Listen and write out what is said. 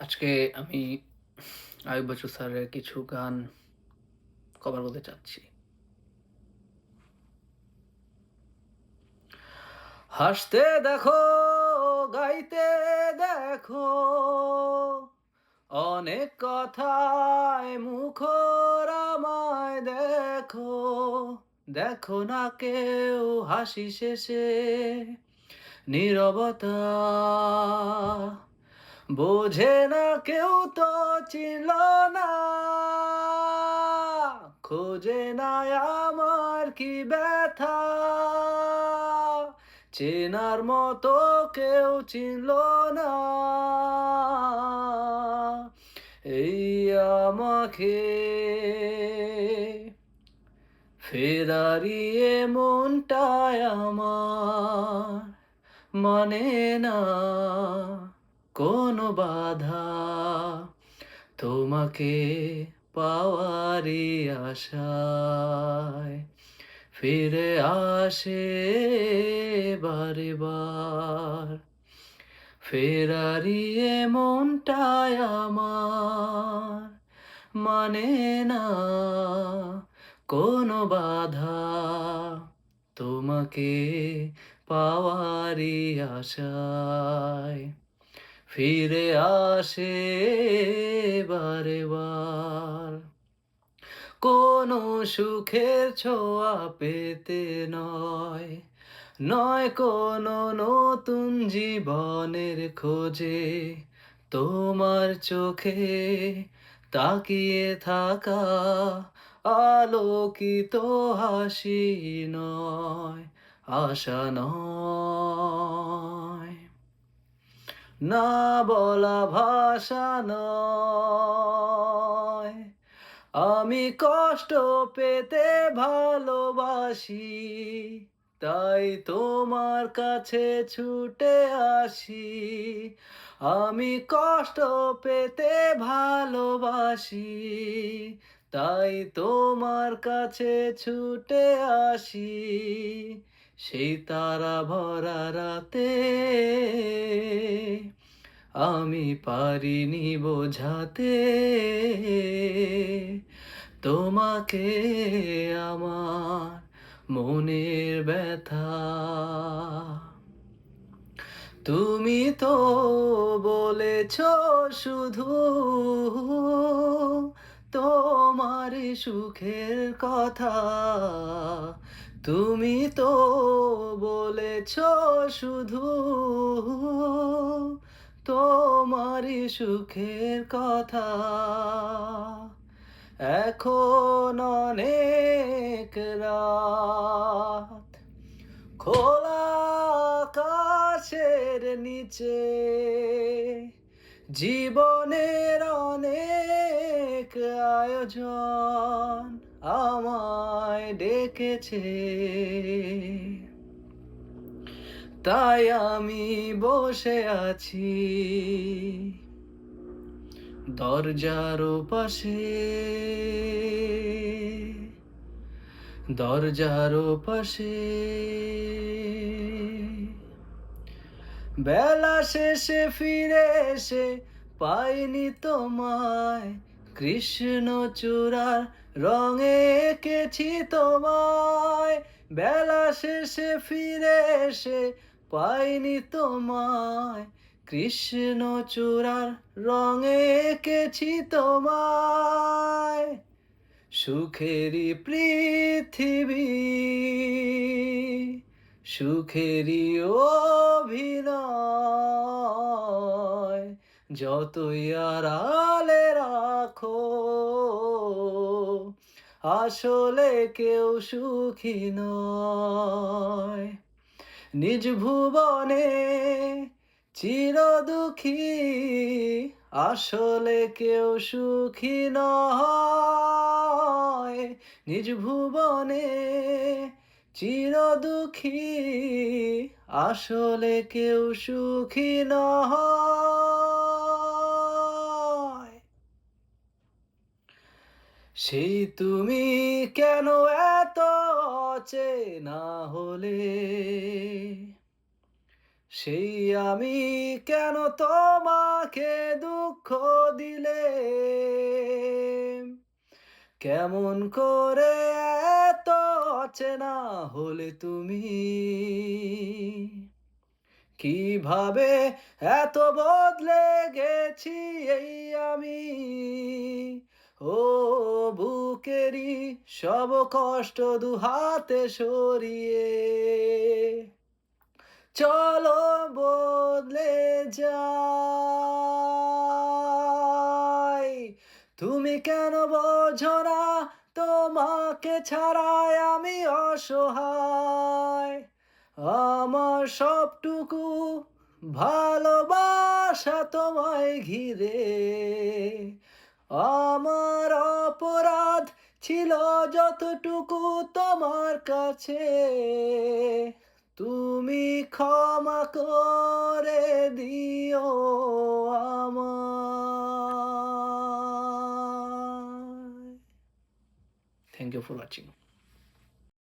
আজকে আমি আয়ুব বাচ্চু স্যারের কিছু গান কভার করতে চাচ্ছি। হাসতে দেখো, গাইতে দেখো, অনেক কথায় মুখর আমায় দেখো। দেখো না কেউ হাসি শেষে নীরবতা, বোঝে না কেউ তো চিনল না, খোঁজে না আমার কি ব্যথা, চেনার মতো কেউ চিনল না। এই আমাকে ফেরারিয়ে মনটায় আমার মানে না কোনো বাধা, তোমাকে পাওয়ারই আশায় ফিরে আসে বারে বার। ফেরারিয়ে মনটায় আমার মানে না কোনো বাধা, তোমাকে পাওয়ারই আশায় ফিরে আসে বারে বার। কোনো সুখের ছোঁয়া পেতে নয়, নয় কোনো নতুন জীবনের খোঁজে, তোমার চোখে তাকিয়ে থাকা আলোকিত হাসি নয়, আশা নয়, না বলা ভাষা নয়। আমি কষ্ট পেতে ভালোবাসি, তাই তোমার কাছে ছুটে আসি। আমি কষ্ট পেতে ভালোবাসি, তাই তোমার কাছে ছুটে আসি। সেই তারা ভরা রাতে আমি পারিনি বোঝাতে তোমাকে আমার মনের ব্যথা। তুমি তো বলেছ শুধু তোমার সুখের কথা, তুমি তো বলেছ শুধু তোমার সুখের কথা। এখন অনেক রাত, খোলা আকাশের নিচে জীবনের অনেক আয়োজন আমায় ডেকেছে, তাই আমি বসে আছি দরজার পাশে, দরজার পাশে। বেলা শেষে ফিরে এসে পাইনি তোমায়, কৃষ্ণচূড়ার রঙে এঁকেছি তোমায়। বেলা শেষে ফিরে এসে পাইনি তোমায়, কৃষ্ণচূড়ার রঙে এঁকেছি তোমায়। সুখেরই পৃথিবী, সুখেরই অভিনয়, যতই আড়ালে রাখো আসলে কেউ সুখী নয়। নিজ ভুবনে চির দুঃখী, আসলে কেউ সুখী নয়। নিজ ভুবনে চির দুঃখী, আসলে কেউ সুখী নয়। সেই তুমি কেন এত অচেনা হলে, সেই আমি কেন তোমাকে দুঃখ দিলে, কেমন করে এত অচেনা হলে তুমি, কিভাবে এত বদলে গেছি এই আমি, ও বুকেরই সব কষ্ট দুহাতে সরিয়ে চলো বদলে যাই। তুমি কেন বোঝো না তোমাকে ছাড়াই আমি অসহায়, আমার সবটুকু ভালোবাসা তোমায় ঘিরে, আমার অপরাধ ছিল যতটুকু তোমার কাছে, তুমি ক্ষমা করে দিও আমায়। Thank you for watching.